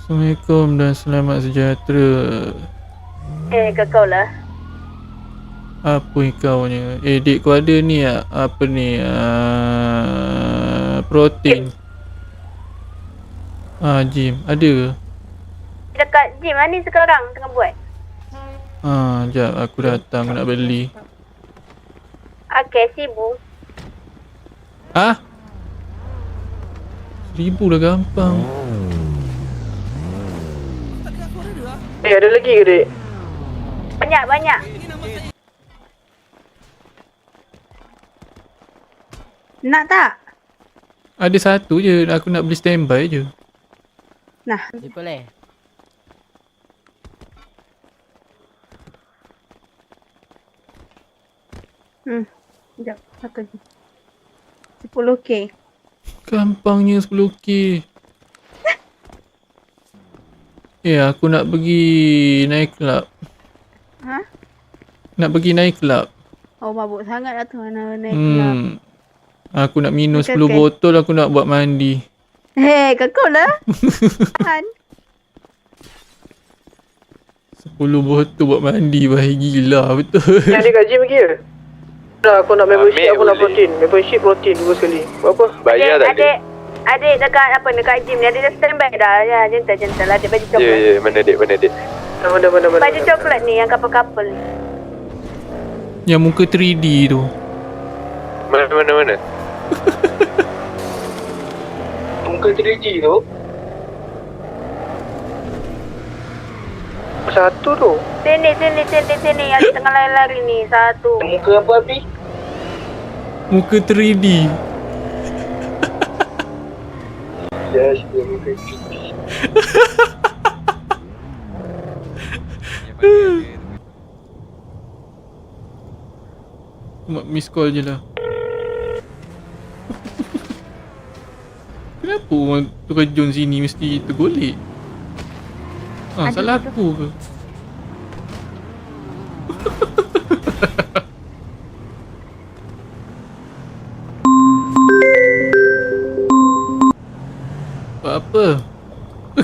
Assalamualaikum dan selamat sejahtera. Kau lah. Apa kau ni? Dik kau ada ni apa ni? Protein. Gym. Ada ke? Dekat gym lah ni sekarang tengah buat. Sekejap aku datang, aku nak beli. Okay, sibuk. 1,000 dah gampang. Ada lagi ke, Dek? Banyak. Nak tak? Ada satu je, aku nak beli standby je. Nah. Boleh. Sekejap, satu lagi. 10k. Gampangnya 10k. Aku nak pergi naik club. Nak pergi naik club. Oh, mabuk sangat lah tu mana naik club. Aku nak minum Okay, 10 botol, aku nak buat mandi. Kau lah. Tahan. 10 botol buat mandi, bahaya gila betul. Yang dia kat gym lagi ke? Dah, aku nak membership, aku nak protein. Membership protein 2 sekali. Berapa? Bayar tak dia? Adik dekat gym ni, adik dah standby dah. Ya, gentle lah. Adik baju coklat. Ya, mana dek? Mana? Baju coklat ni, yang couple-couple ni. Yang muka 3D tu. Mana? Muka 3G tu? Satu tu. Sini. Adik tengah lari-lari ni. Satu. Muka apa, Abdi? Muka 3D. Yes, dia muka 3G. Miss call je lah. Kenapa orang terjun sini mesti tergolek? Salah aku ke? Apa?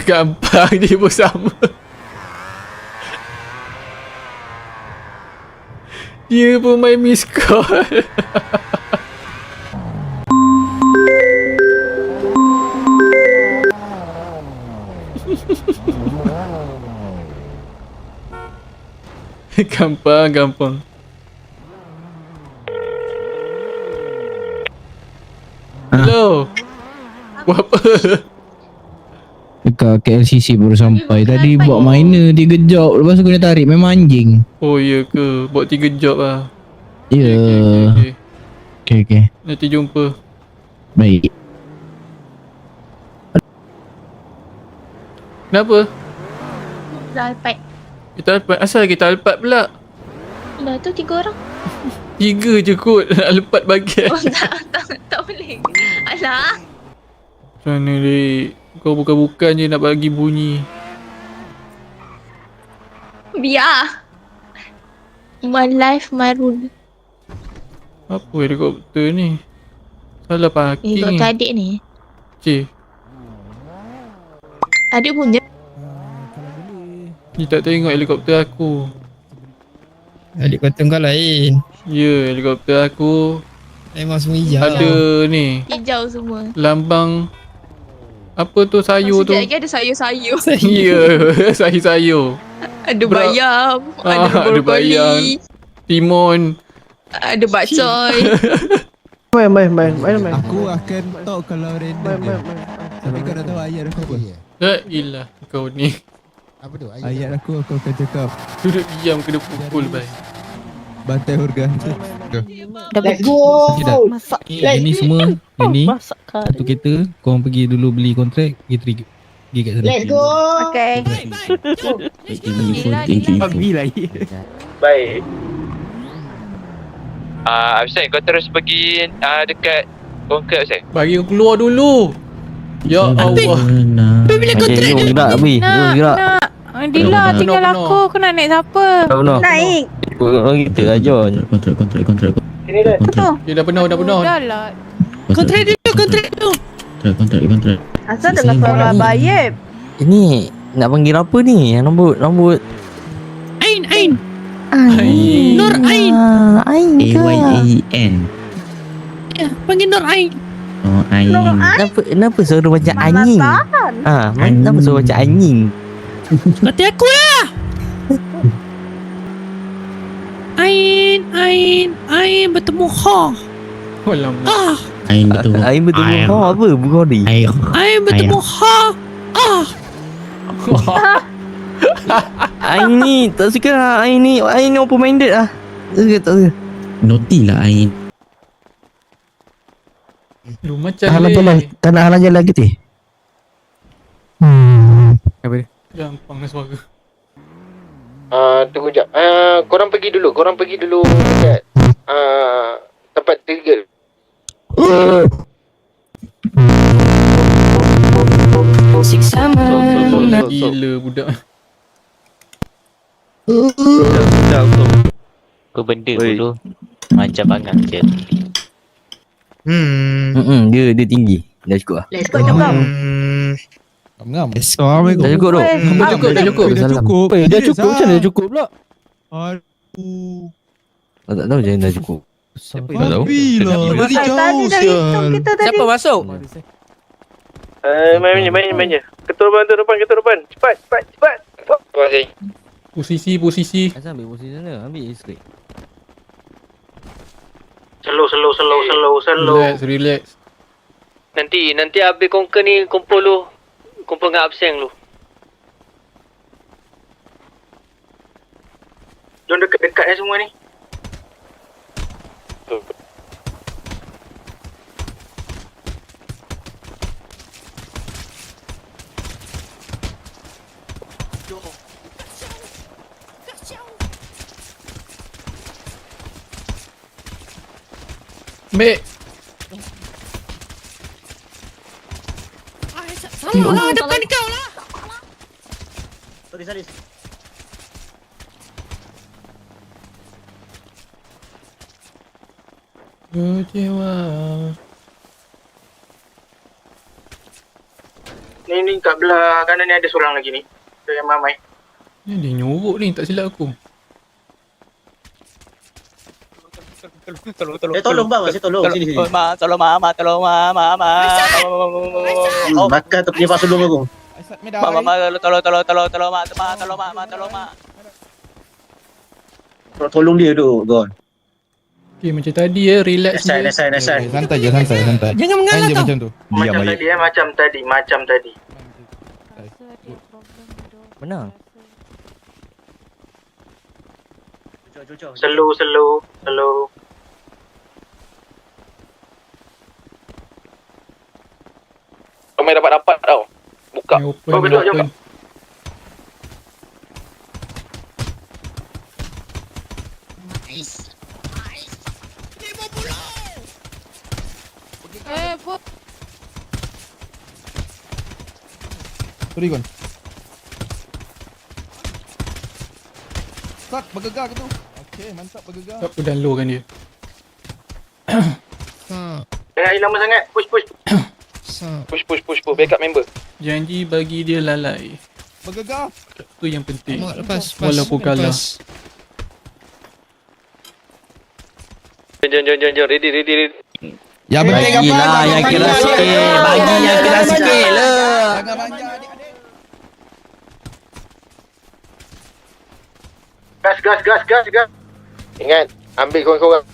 Gampang je pun sama. Dia pun main miss call. Gampang. Hello. Buat apa? Dekat KLCC baru sampai. Tadi buat minor 3 job. Lepas tu kena tarik main anjing. Oh ya ke? Buat 3 job lah. Ya. Okay. Nanti jumpa. Baik. Kenapa? Dah Alphard. Kita Alphard. Asal kita Alphard pula? Dah tu 3 orang. 3 je kot. Alphard bagian. Oh tak boleh. Alah. Macam mana dek? Kau bukan-bukan je nak bagi bunyi. Biar. My life, my rule. Apa helikopter ni? Salah parking Helikopter adik ni. Cik, Adik punya. ni tak tengok helikopter aku. Helikopter kau lain. Ya, helikopter aku Memang semua hijau. ada ni Hijau semua. lambang. Apa tu sayur tu? Sekejap lagi ada sayur-sayur. Ya, sayur-sayur. Ada bayam. Ada Ada bayam. brokoli. Timun. Ada bakcoy. Main. Aku akan talk kalau random. Tapi kau dah tahu ayat aku apa? La ilah kau ni. Apa tu? Ayat aku akan cakap Duduk diam kena pukul bye. bantai organ. Let's go! Masak. Ini semua. Ini satu kereta. Korang pergi dulu beli kontrak. Pergi kat sana. Let's go! Okay. Baik. Absen, kau terus pergi dekat Concrete Absen. Bagi aku keluar dulu. Ya Allah. Bila kontrak dia Nak. Dila tinggal aku. Aku nak naik siapa? Naik. Orang kita lah John. Kontrak. Sini dah. Dia dah penuh. Dah lah. Kontrak dulu. Asal dengan suara bayib. Ini nak panggil apa ni? Yang rambut Ain Ain. Nur Ain. Ain ke? AYAN. Ya, panggil Nur Ain. Oh, Ain. Kenapa suara macam anjing? Kenapa suara macam anjing? Kata aku lah. Ain bertemu Ha. Alamak. Ain betul. Ain bertemu Ha apa? Bukhari. Ain bertemu Ha. Ain ni tak suka lah. Ain ni open minded lah. Tak suka. Naughty lah Ain. Lu macam Tak nak halang jalan ke teh? Apa dia? gampang lah suara. Tunggu jap. Korang pergi dulu dekat tempat trigger. Gila budak. Apa benda dulu? Macam bangang je. Dia tinggi. Dah cukup lah. Let's go jom. Ngam. Assalamualaikum. Dah cukup tu. Dah cukup. Dah cukup. Macam mana dah cukup pula? Tak tahu macam mana dah cukup. Tak tahu. Siapa masuk? Main je. Ketua depan. Cepat. Posisi. Asal ambil posisi sana. Ambil straight. Slow. Relax. Nanti habis conquer ni kumpul lu. Kumpul dengan abseng lu. Jom dekat semua ni. Mek. Salah depan kau lah. Sorry. Kecewa. Ni kat belah kanan ni ada seorang lagi ni. Yang mamai. Ni dia nyorok ni tak silap aku. Tolong bang, saya tolong. Sini. Tolong ma. Bakar tu punya pak sulung aku. Tolong ma. Tolong dia tu, Gon. Okay, macam tadi relax je. Nasai. Santai je. Jangan mengalah tau. Macam tu. Macam tadi. Menang. Slow. Kami dapat tau. Buka. Open. Sorry Gon. Start bergegar ke tu? Okey, mantap bergegar. Tak apa dan low kan dia. Jangan hilang sangat. Push. Push. Backup member. Janji bagi dia lalai. Bergegar. Tu yang penting. Lepas. Walaupun kalah. Jom. Ready. Ya penting apa? Bagilah yang keras sikit. Bagi yang keras sikit lah. Jangan manja adik-adik. Gas. Ingat, ambil korang-korang.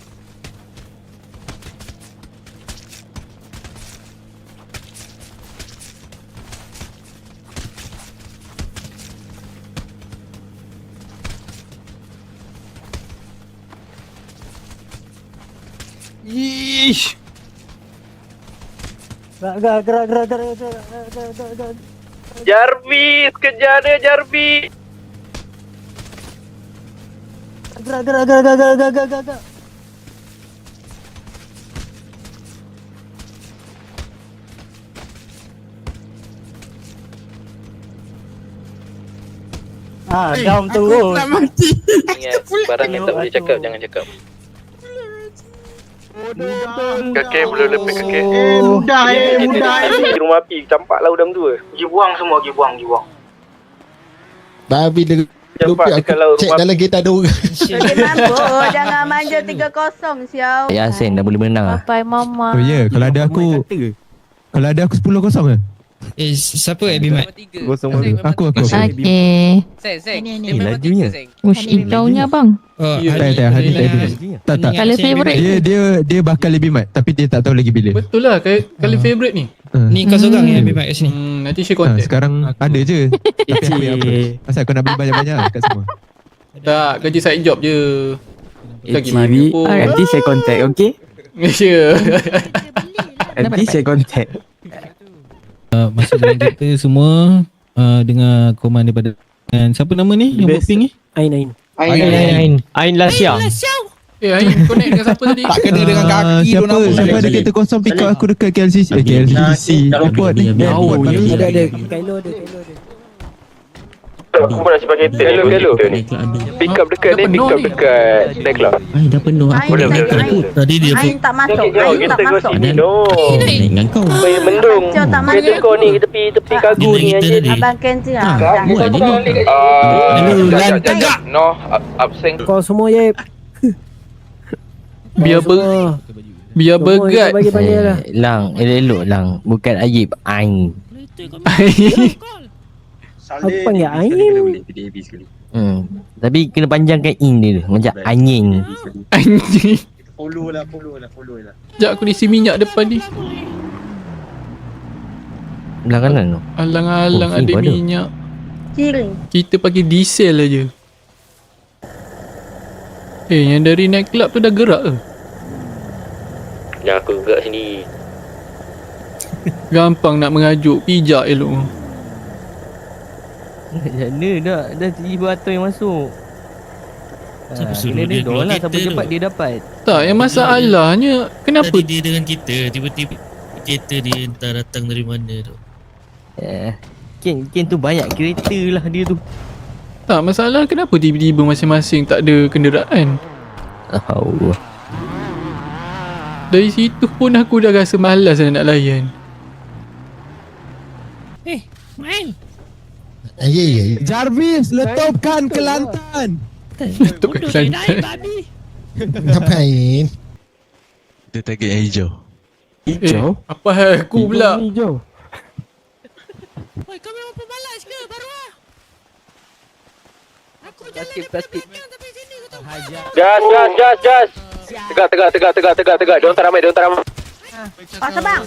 Ish. Gerak. Jarvis, kejar dia Jarvis. Gerak. Down terus. Ingat, barang yang tak boleh cakap jangan cakap. Kaki belum lepas kaki. Mudah Di rumah api, campak lah udang tu. Pergi buang semua, pergi buang. Babi dia Campak dekat laut rumah dalam kereta ada orang. Okey mampu. Jangan manja 3-0 siau. Yasin dah boleh menang lah. Bapai mama. Oh ya, kalau ada aku 10-0 Siapa Abi Mat? Aku. Okey. Eh, lajunya. Ush, hijaunya bang. Oh, Tak. Kalau favourite. Dia bakal lebih mat tapi dia tak tahu lagi bila. Betul lah, kali favourite ni. ni kau seorang yang Abi Mat kat sini. Nanti share contact. Sekarang ada je. Tapi aku yang apa? Asal kau nak beli banyak-banyak kat semua. Tak, kerja side job je. Bukan gimana pun. Nanti saya contact, okay? Ya. Nanti saya contact. Masuk dalam kereta semua dengar koman daripada siapa nama ni yang buat ping ni? Ain Lasya. Ain connect dengan siapa tadi? Tak kena dengan kaki tu nama. Siapa ada kereta kosong pick up aku dekat KLCC. KLCC. Airport ni. Kylo ada. Aku pun nak simpan kereta. Hello. Pick up dekat ni, pick up dekat nightclub. Dah penuh. Aku dah takut. Tadi dia Ain tak masuk. Ain tak masuk. No. Naik dengan kau. Supaya mendung. Kacau tak masuk. Kereta kau ni tepi kargo ni aja. Abang cancel lah. Buat dia ni. Lan tegak. No, absent. Kau semua je. Biar begat. Lang, elok Lang. Bukan Ayib, Ain. Aku panggil Ain. Tapi kena panjangkan in dia tu. Macam anjing. Anjing. Follow lah. Sekejap aku isi minyak depan ni. Belah kanan tu. Alang-alang Oh, ada ada. minyak. Kiri. Kita pakai diesel aja. Yang dari nightclub tu dah gerak ke? Yang aku gerak sini. Gampang nak mengajuk. Pijak elok. Mana dah 1,000 yang masuk. Kena dia dorang lah. Siapa cepat dia dapat. Tak, yang masalahnya kenapa dia dengan kita tiba-tiba kereta dia entah datang dari mana tu. Ken tu banyak kereta lah dia tu. tak masalah kenapa tiba-tiba masing-masing tak ada kenderaan. Oh. Dari situ pun aku dah rasa malas nak layan. Jarvis, letupkan Kelantan. Untuk ke Kelantan. Ngapain? Dia target yang hijau. Apa hal aku pula? Oi, kau memang pemalas ke baru ah? Aku jalan Plastik. sampai sini kau tahu. Gas. Tegak. Diorang tak ramai. Pasal bang.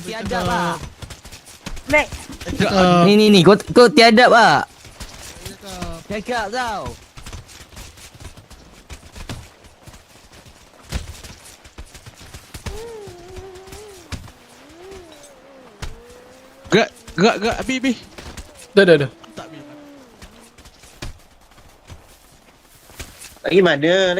Baik. Ni kau tiadap ah. Cakap tau. Gerak, Abi. Dah. Lagi mana?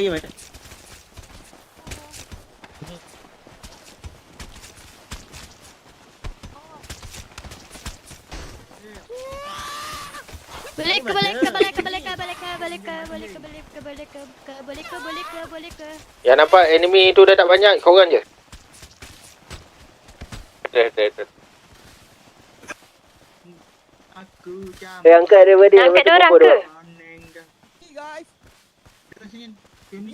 Boleh ke? Yang nampak enemy tu dah tak banyak, korang je. Dah. Angkat daripada dia. Angkat diorang ke?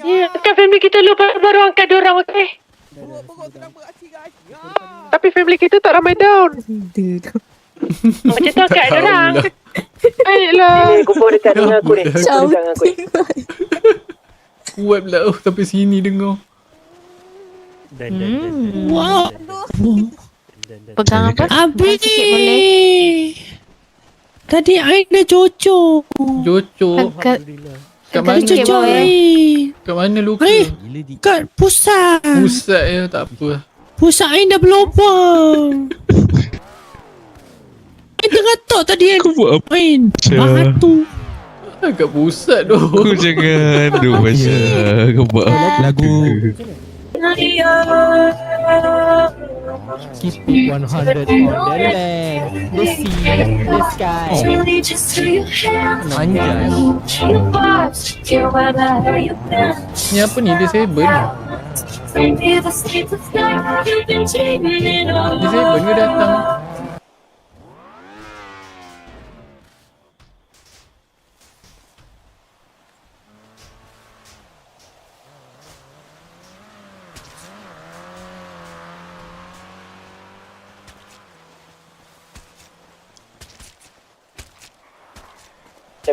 Ya, kan family kita lupa baru angkat diorang, okey? Tapi family kita tak ramai down. Macam tu angkat diorang. Baiklah. Kumpul dekat dengan aku ni. Kuat pula sampai sini dengar. Wow. Pegang apa? Abi. Sikit boleh. Tadi Ain dah cocok. Cocok. Kat mana? Dia cocok Ain. Kat mana luka? Kat pusat. Pusat ya, tak apa. Pusat Ain dah berlubang. Ain tengah tok tadi Ain. Kau buat apa? Ain. Batu. Kat pusat tu. Kau jangan kau buat lagu Keep it 100 on the land, the sea, the sky. Panjang. Ni apa ni? Dia Saber ni? Disable ke datang?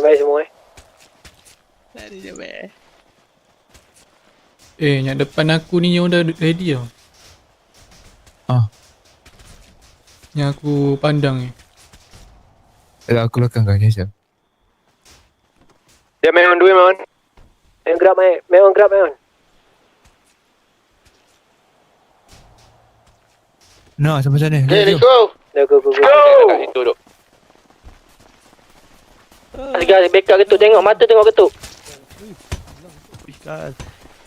Baik semua Yang depan aku ni yang dah ready tau. Yang aku pandang ni. Aku belakang kau je. Dia main on dua main. Main grab main. No, sampai sana. Let's go. Go. Itu duduk. Guys, backup ketuk, tengok mata tengok ketuk.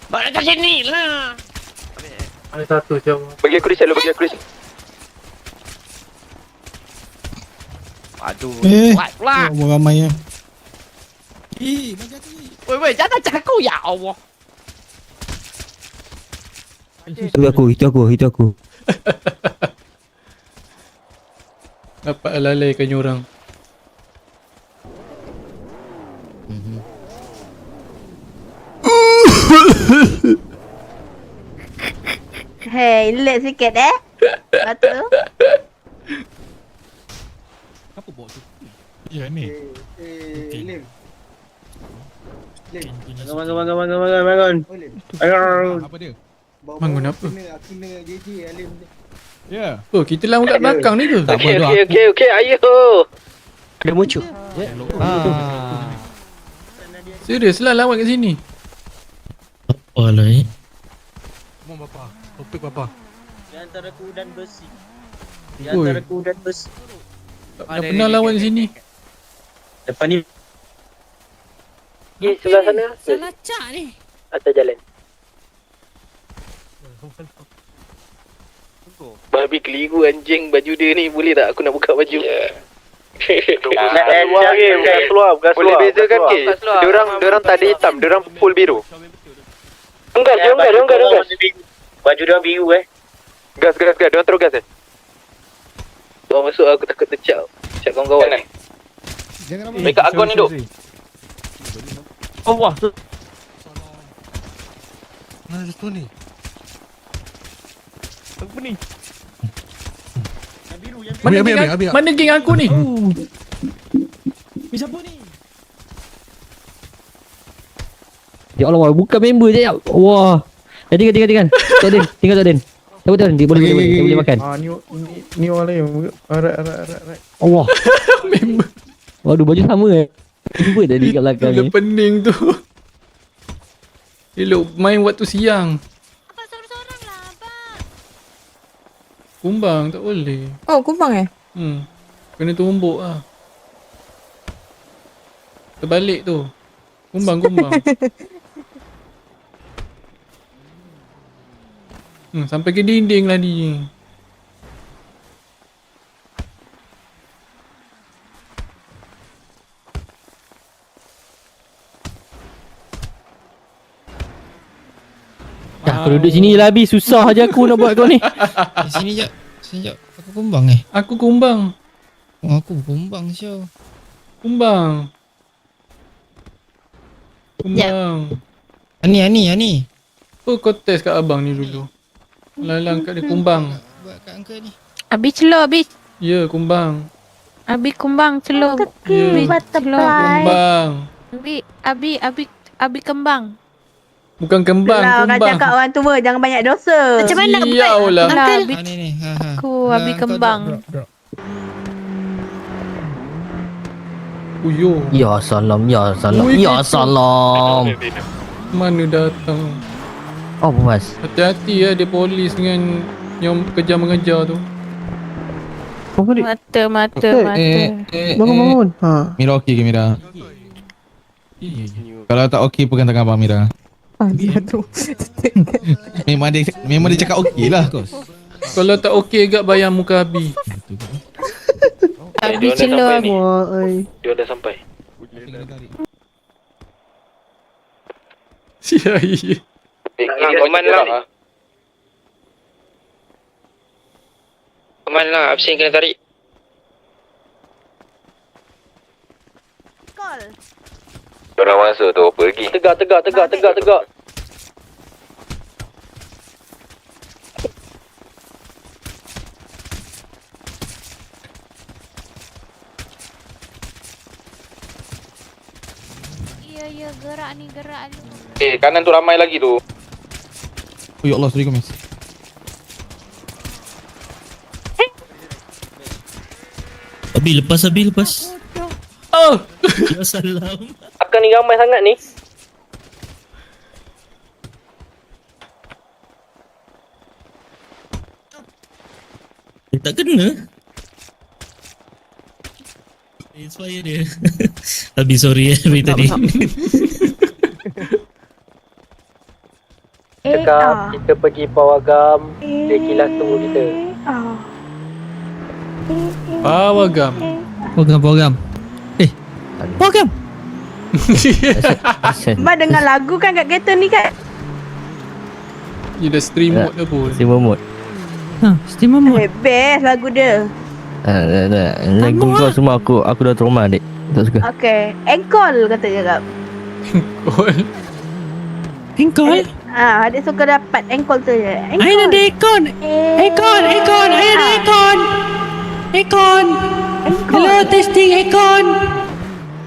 Balik kat sini lah. Ada satu siapa? Bagi aku reset lu, bagi aku reset. Aduh. Buat pula. ramai ya. Woi, jangan cakap ya Allah. Itu aku. Dapat lalaikan orang. Hei, relax sikit Batu. Apa bawa tu? Ya ni. Bangun. Apa dia? Bangun apa? Ya. Oh, kita lawan kat belakang ni ke? Tak apa tu. Okey, ayo. Dia muncul. Serius lah lawan kat sini. Apa lah Come on bapa. Topik bapa. Di antara ku dan besi. Oi, ku dan besi. dah pernah lawan kat sini. Depan ni. Pergi sebelah sana. Salah cak ni. Atas jalan. Babi keliru anjing baju dia ni. Boleh tak aku nak buka baju? Keluar. Boleh bezakan ke? Diorang tak ada hitam, diorang full biru. Unggas. Baju dia biru Gas, diorang terus gas Diorang masuk aku takut tercap kawan-kawan. Jangan Dekat Agon ni duk. Allah tu. Mana tu ni? Apa ni? Mana geng aku ni? Siapa ni? Ya Allah, bukan member je. Wah. Tinggal. Tak Den. Tinggal tak Den. Tak betul. Dia boleh makan. Ni orang lain. Arat. Allah. Member. Waduh, baju sama Member tadi kat belakang Dia ni. pening tu. Elok main waktu siang. Abang sorang-sorang lah, abang. Kumbang tak boleh. Oh, kumbang Kena tumbuk lah. Terbalik tu. Kumbang. Sampai ke dinding lah dia. Aku duduk sini je lah habis. Susah je aku nak buat kau ni. Sini jap. Aku kumbang Aku kumbang. Aku kumbang Syah. Kumbang. Ani. Oh, kau test kat abang ni dulu. Lalang kat dia kumbang. Buat kat uncle ni. Abi celur, Abi. Ya, kumbang. Abi kumbang celur. Ya, kumbang. Abi kembang. Bukan kembang, Orang kumbang. cakap orang tua jangan banyak dosa. Macam mana nak buat? Sial lah. Uncle, Ni. aku Abi kembang. Uyo. Ya salam. Ui, Ya gitu. salam. Mana datang? Oh, mas. Hati-hati ya, dia polis dengan yang kejar-mengejar tu. Mata. Bangun. Mira okey ke Mira? Kalau tak okey pegang tangan abang Mira. Dia tu. Memang dia cakap okey lah. Kalau tak okey agak bayar muka Abi. Abi celur. Dia dah sampai. Sial. Koman lah. Koman lah, absen kena tarik. Call. Orang masuk tu pergi. Tegak. Ya, gerak ni. Kanan tu ramai lagi tu. Oh ya Allah, sorry Komas. Abi lepas. Oh! Ya salam. Akan ni ramai sangat ni. Tak kena. Inspire dia. Abi sorry Abi tadi. Cakap kita pergi Pawagam. Dia kilas tunggu kita. Pawagam. Program. Program. Mbak dengar lagu kan kat kereta ni kan? Dia dah stream mode dah pun. Steamer mode. Steamer mode. Best lagu dia. Lagu kau semua aku dah trauma adik. Tak suka. Okay. Engkol kata cakap. Engkol. Adik suka dapat engkol tu je. Aina ada ekon. Ekon. Aina ada ekon. Hello, testing ekon.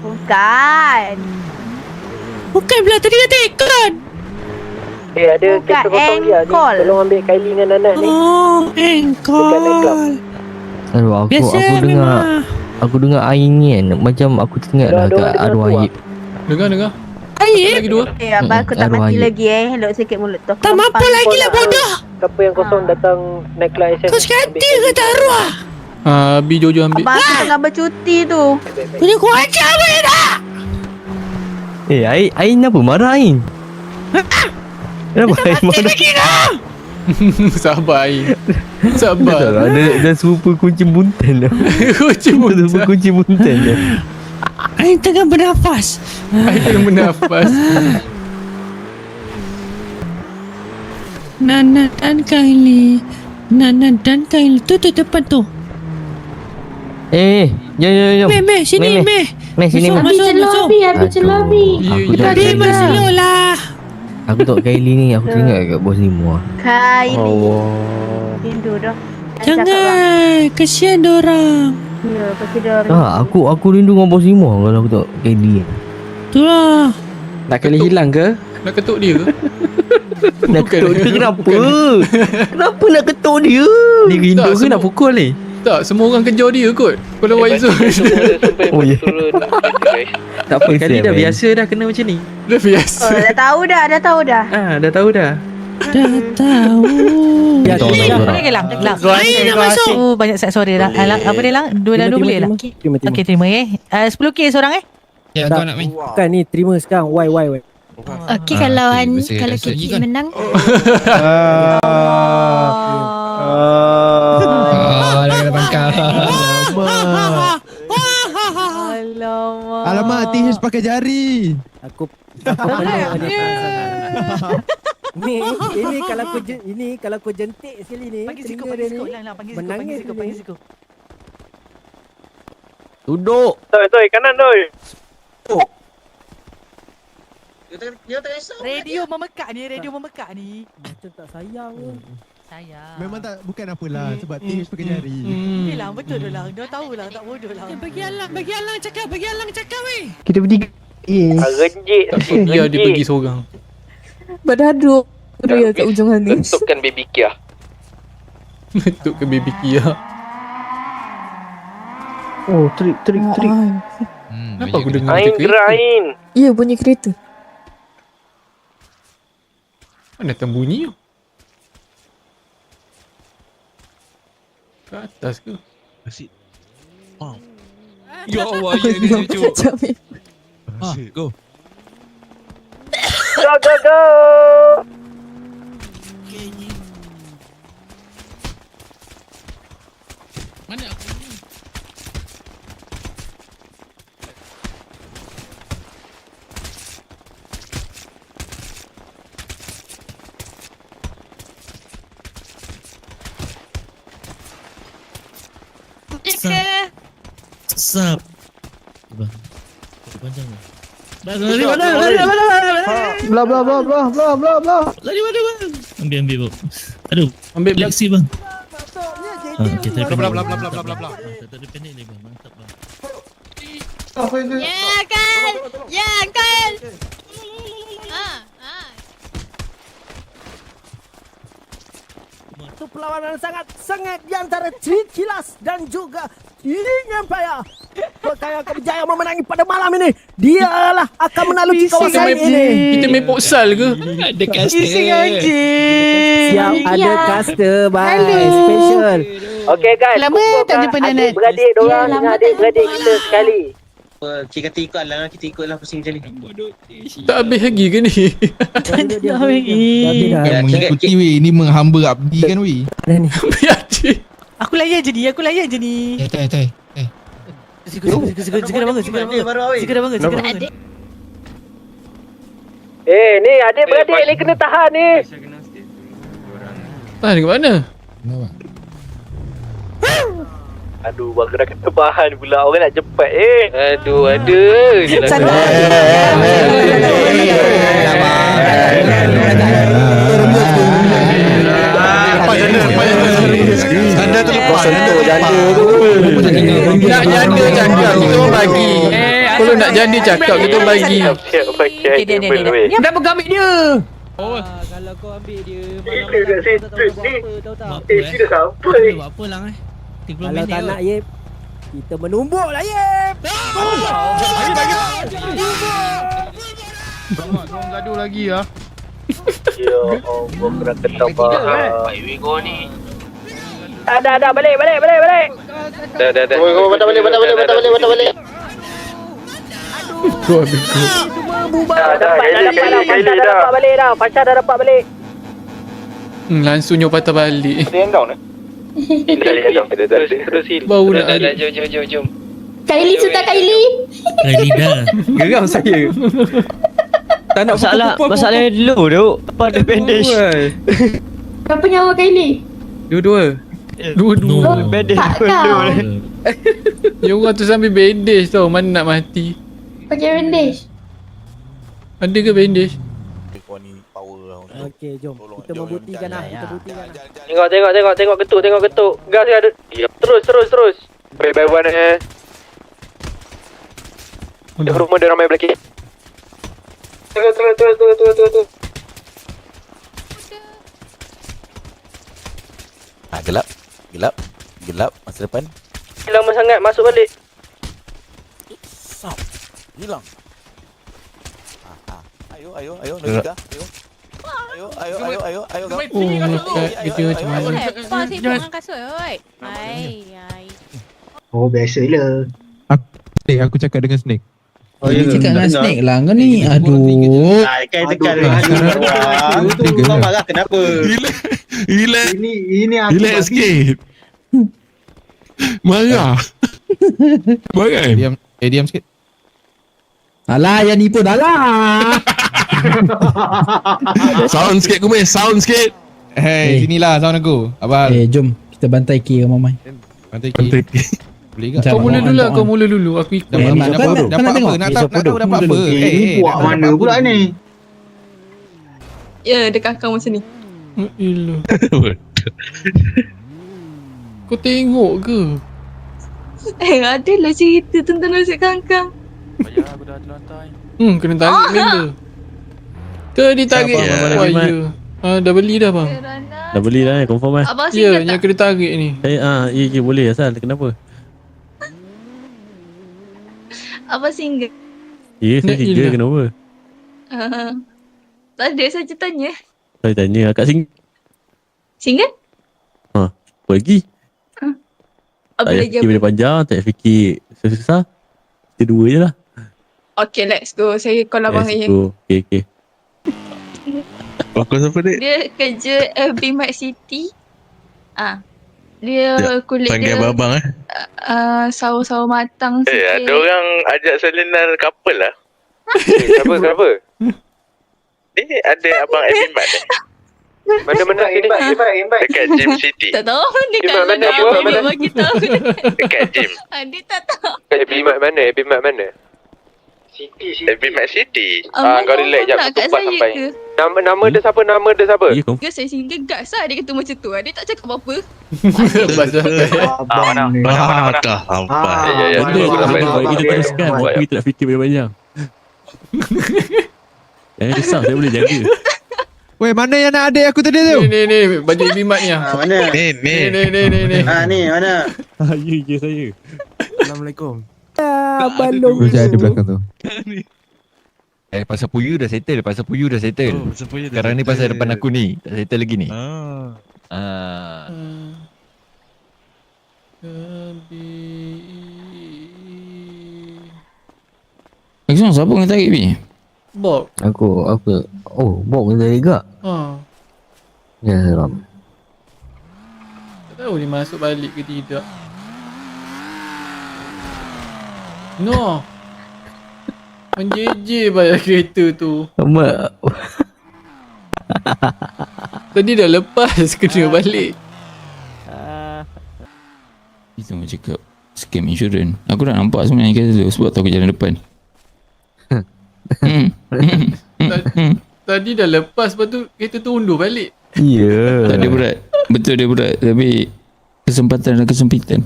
Bukan. Bukan pula tadi kata ekon. Ada Bukan, kereta kosong dia ni. engkol. Tolong ambil Kylie dengan Nana ni. Oh, Dekat nightclub. engkol. Aduh, aku dengar air ni kan, macam aku teringat lah kat arwah Ayib. Dengar. Ayib. Lagi dua. Abang aku tak Arwah mati Ayib. lagi Elok sikit mulut tu. Tak mampu lagi lah bodoh. Siapa yang kosong datang nightclub SM. Kau sekati kata arwah. Abi Jojo ambil. Abang aku tengah bercuti tu. Punya kau ajar apa ya dah? Air kenapa marah Air? Kenapa Air marah? Sabar Air. Sabar. Dah serupa kucing buntan dah. Kucing Dah serupa kucing buntan dah. Air tengah bernafas. Air tengah bernafas. Nana dan Kylie. Tu depan tu. Jom. Meh, sini meh. Sini Masuk. Habis celobi. Aku tak Tadi masih lah. Aku tak Kylie ni, aku teringat kat bos Limo. Kylie. Rindu dah. Jangan, kesian dorang. Ya, pasti dah. Aku rindu dengan bos Limo kalau aku tak Kylie. Itulah. Nak kali hilang ke? Nak ketuk dia ke? Nak ketuk dia kenapa? Kenapa nak ketuk dia? Dia rindu Tak, ke semua- nak pukul ni? Tak, semua orang kejar dia kot. Kalau Waizu Oh, ya. Tak apa, kali Kesian, dah man. biasa dah kena macam ni. dah biasa. Oh, dah tahu dah. Dah tahu dah. Dah tahu. Ya, Kita orang lagi orang. Air nak masuk. Oh, banyak saya sorry lah. Apa dia lah? Dua boleh lah. Terima. Okey, terima 10k seorang Ya, kau nak main. Bukan ni, terima sekarang. Why? Okey, kalau Kiki Kiki menang. Dah kena tangkap. Alamak. TH pakai jari. Aku penuh ni. Ini kalau kau jentik sekali ni. Panggil Ziko, telinga dia ni. panggil Menangis Ziko. Duduk. Toi, kanan toi. Radio memekak ni. Macam tak sayang ke? Sayang. tak, bukan apalah sebab TH pakai jari. Okey lah, betul dah lah. Dia tahu lah, tak bodoh lah. Bagi Alang cakap weh. Kita bertiga. Renjit. Biar dia pergi seorang. Berdaduk. Dia kat ujung ni. Letupkan baby Kia. Letup ke baby Kia. Oh, trik. Kenapa aku dengar Ain macam kereta? gerain. Ya, bunyi kereta. Mana datang bunyi tu? Ke atas ke? Ya Allah, ya ni cucuk. Go. Go. Mana aku ni? ke? Sap. Bang. Panjang ni. Lari mana? Blah blah blah blah blah blah blah. Lari mana bang? Ambil bang. Aduh. Ambil black. Flexi bang. Kita Blah blah blah blah blah blah blah. Tak ada pendek ni bang. Mantap bang. Ya kan? Ya kan? Itu perlawanan sangat sengit di antara Cik Kilas dan juga King Empire. Perkara akan berjaya memenangi pada malam ini. Dialah akan menaluki kawasan ini. Kita main futsal ke? Ada caster. Siap ada caster bye. Special. Okey guys. Lama tak jumpa Nanat. Adik-beradik dorang dengan adik-beradik kita sekali. Kita kata ikutlah, kita ikutlah pusing macam ni. Tak habis lagi ke ni? Yang mengikuti weh. Ni menghamba abdi kan weh. Biar je. Aku layan je ni. Tai. Segera bangun. Ni adik-beradik ni kena tahan ni. Tahan ke mana? Aduh, bang kena ketebahan pula. Orang nak cepat Aduh, ada je lah. Anda terlepas sentuh janda tu. Nak janda cakap kita orang bagi. Kalau nak janda cakap kita orang bagi. Siap pakai item weh. Dah pegang dia. Kalau kau ambil dia Buat apa Buat apa lang 30 Kalau minit tak kot. nak Yip, kita menumbuk lah Yip. Jangan gaduh lagi lah. Ya Allah, kena ketebahan. Dah balik. Dah. Patah balik. Tu habis tu. Dah dapat balik dah. Pasal dah dapat balik. Langsungnya patah balik. Stand down Terus heal. Baru nak ada. Jom. Kylie sudah Kylie. Lidah. Geram saya. Tak nak masalah dulu tu. Apa ada bandage? Berapa nyawa Kylie? Dua-dua. Dua-dua. Bandage Tak kau. Ya orang tu sambil bandage tau. Mana nak mati. Pakai bandage. Ada ke bandage? Okey, jom. Kita membuktikan lah. Tengok ketuk. Gas dia ada. Terus. Bye one Dah rumah dia ramai belakang. Tengok. Gelap masa depan. Lama sangat masuk balik. Hilang. Ayo, Nurika. Ayo. Oh, lekat kerja macam mana? Kau sibuk dengan kasut, oi. Ai. Oh, biasalah. Aku cakap dengan Snake. Dia cakap dengan Snake lah kau ni. Aduh. Tekan. Kau marah kenapa? Relax sikit. Marah. Diam sikit. Alah, yang ni pun dah lah. Sound sikit. Hey, sinilah sound aku. Abang. Jom. Kita bantai K Mamai. Bantai K. Boleh ke? Kau mula dulu. Aku ikut. Dapat apa? Nak tahu dapat apa? Buat mana pula ni? Ya, dekat kau macam ni. Elah. Kau tengok ke? Adalah cerita tentang nasi kangkang. Kena tarik member. Ke ditarik wire? Dah beli dah bang. Dah beli dah confirm Abang Ya, singgah yang tak? kena tarik ni. Ya boleh asal kenapa? Abang singgah. Ya saya Ya, singgah ilah. kenapa? Tak ada, saja tanya. Saya tanya akak Singgah? apa lagi? Tak Apa payah lagi fikir apa? benda panjang, tak payah fikir susah-susah. Kita dua je lah. Okay, let's go. Saya call abang saya. go. Okay. Fokus apa dek? Dia kerja FB Mart City. Dia kulit dia abang sawo-sawo matang sikit. Ada orang ajak salinan couple lah. Kenapa? Ada abang Ebimat Mana sini? Dekat Gym City. Tak tahu dia Bimat kalau mana, dia Bimat mana? bagi tahu. Dekat gym. Dia tak tahu. Bimat mana? Bimat City. Abang Kau relax jap. nak kat Cepat saya sampai. ke? Nama dia siapa? Ya, kau. Dia saya singgah gas lah dia kata macam tu. Dia tak cakap apa-apa. Pasal Mana? Dah sampai. Ya. Kita Sampai. kita teruskan. Kita nak fikir banyak-banyak. Jangan risau, saya boleh jaga. Weh, mana yang nak adik aku tadi tu? Ni baju Bimat ni. Ni. Ni. Mana? Ya, saya. Assalamualaikum. Balong. Ada belakang tu. Pasal Puyu dah settle. Sekarang ni pasal depan aku ni. Tak settle lagi ni. Maksudnya siapa yang tarik ni? Bob. Aku oh, Bob kena juga. Ya, seram. Tak tahu dia masuk balik ke tidak. No. Menjeje pada kereta tu. Tadi dah lepas kena balik. Itu macam cakap scam insurans. Aku dah nampak sebenarnya kereta tu sebab tahu aku jalan depan. Tadi dah lepas, lepas tu kereta tu undur balik. Ya. Tak ada berat. Betul dia berat. Tapi kesempatan dan kesempitan.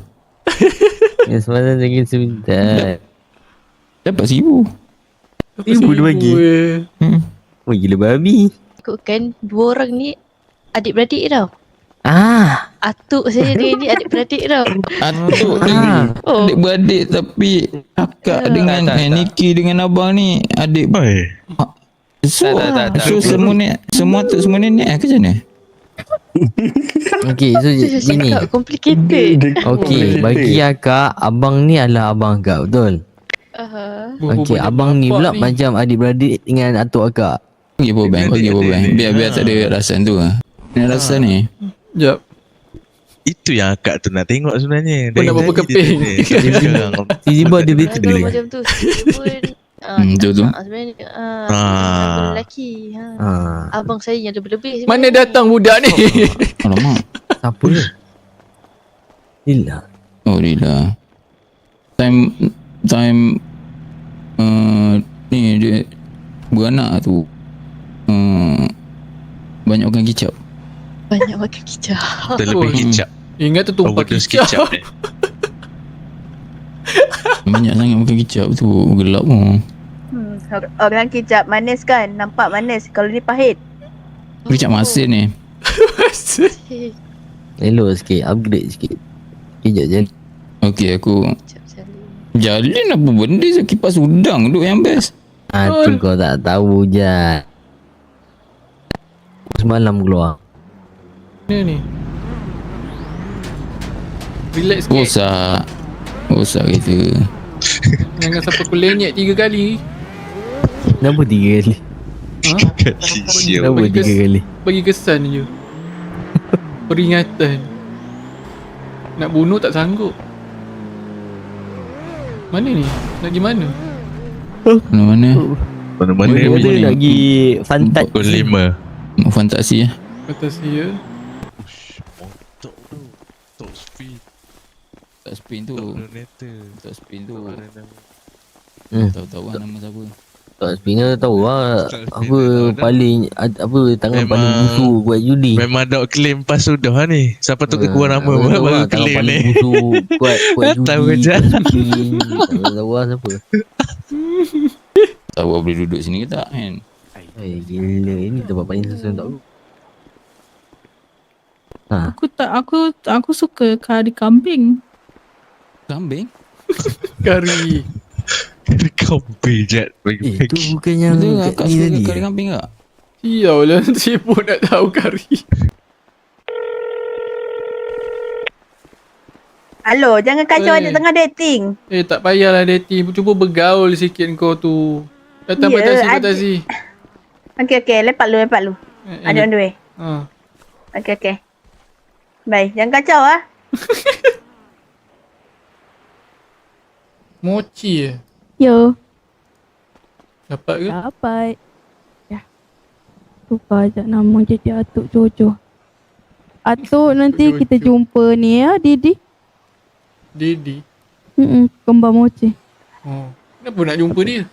Ya, semalam lagi sebentar. Dapat 1,000. Ibu dia bagi. Oh, gila babi. Aku kan dua orang ni adik-beradik tau. Atuk saya ni adik-beradik tau. Atuk lagi. Adik-beradik tapi kakak dengan Niki dengan abang ni adik. So semua atuk semua nenek ke macam mana? Okey, so gini. Complicated. Okey, bagi akak, abang ni adalah abang akak, betul? Okey, abang ni pula macam adik-beradik dengan atuk akak. Bagi power bank. Biar tak ada rasan tu lah. Nak rasan ni. Sekejap. Itu yang akak tu nak tengok sebenarnya. Pun nak berapa keping. Tiba-tiba dia begitu Kalau dia. macam tu pun Betul. sebenarnya lelaki. Abang saya yang lebih-lebih. Mana datang budak ni? Alamak. Siapa ni? Lila. Oh Lila. Time ni dia beranak tu banyak orang kicap. Banyak makan kicap. Terlebih kicap. Ingat tu tumpah Overdose kicap. ni. Banyak sangat makan kicap tu. Gelap pun. Orang kicap manis kan? Nampak manis. Kalau ni pahit. Kicap masin ni. Elok sikit, upgrade sikit. Kejap je. Okey, aku jalin apa benda je, kipas udang duk yang best. Tu kau tak tahu je. Semalam keluar. Mana ni? Relax sikit. Rosak kereta. Jangan sampai aku lenyek 3 kali. Kenapa 3 kali? Kenapa 3 kali? Bagi kesan je. Peringatan. Nak bunuh tak sanggup. Mana ni? Nak pergi mana? Mana-mana. Mana-mana Dia ni. nak pergi Fantat. 45. Fantasi lah. Kata saya. Montok tu. Top speed. Tak spin tu. Donator. Tak spin tu. Hmm. Tahu-tahu lah nama siapa. Tak spinner tahu lah. Apa paling apa tangan Memang- paling busuk buat judi. Memang dok claim pas sudah ni. Siapa tu keluar nama Tahu baru lah, tangan claim paling ni. busuk buat judi. Tahu je. Tahu lah siapa. Tahu lah boleh duduk sini ke tak kan? Gila, ini tempat paling sesuai tahu. Aku suka kari kambing. Kambing? Kari. Kau bejat bagi Itu bukan yang Betul lah, kak ni suka tadi. kari kambing tak? Siau lah. Sibuk nak tahu kari. Halo, jangan kacau adik tengah dating. Tak payahlah dating. Cuba bergaul sikit kau tu. Datang Ya, batasi. Okey, lepak lu. Adik on the way. Okey. Bye, jangan kacau ah. Mochi eh. Yo. Dapat ke? Dapat. tukar ajak nama jadi Atuk Jojo. Atuk nanti Jojo. kita jumpa ni ya Didi. Didi. Kembar moci. Oh. Kenapa nak jumpa dia?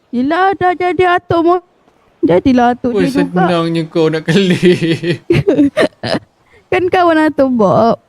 Yelah dah jadi Atuk jadilah Atuk Oh, dia juga. senangnya kau nak kelih. Kan kawan Atuk Bob.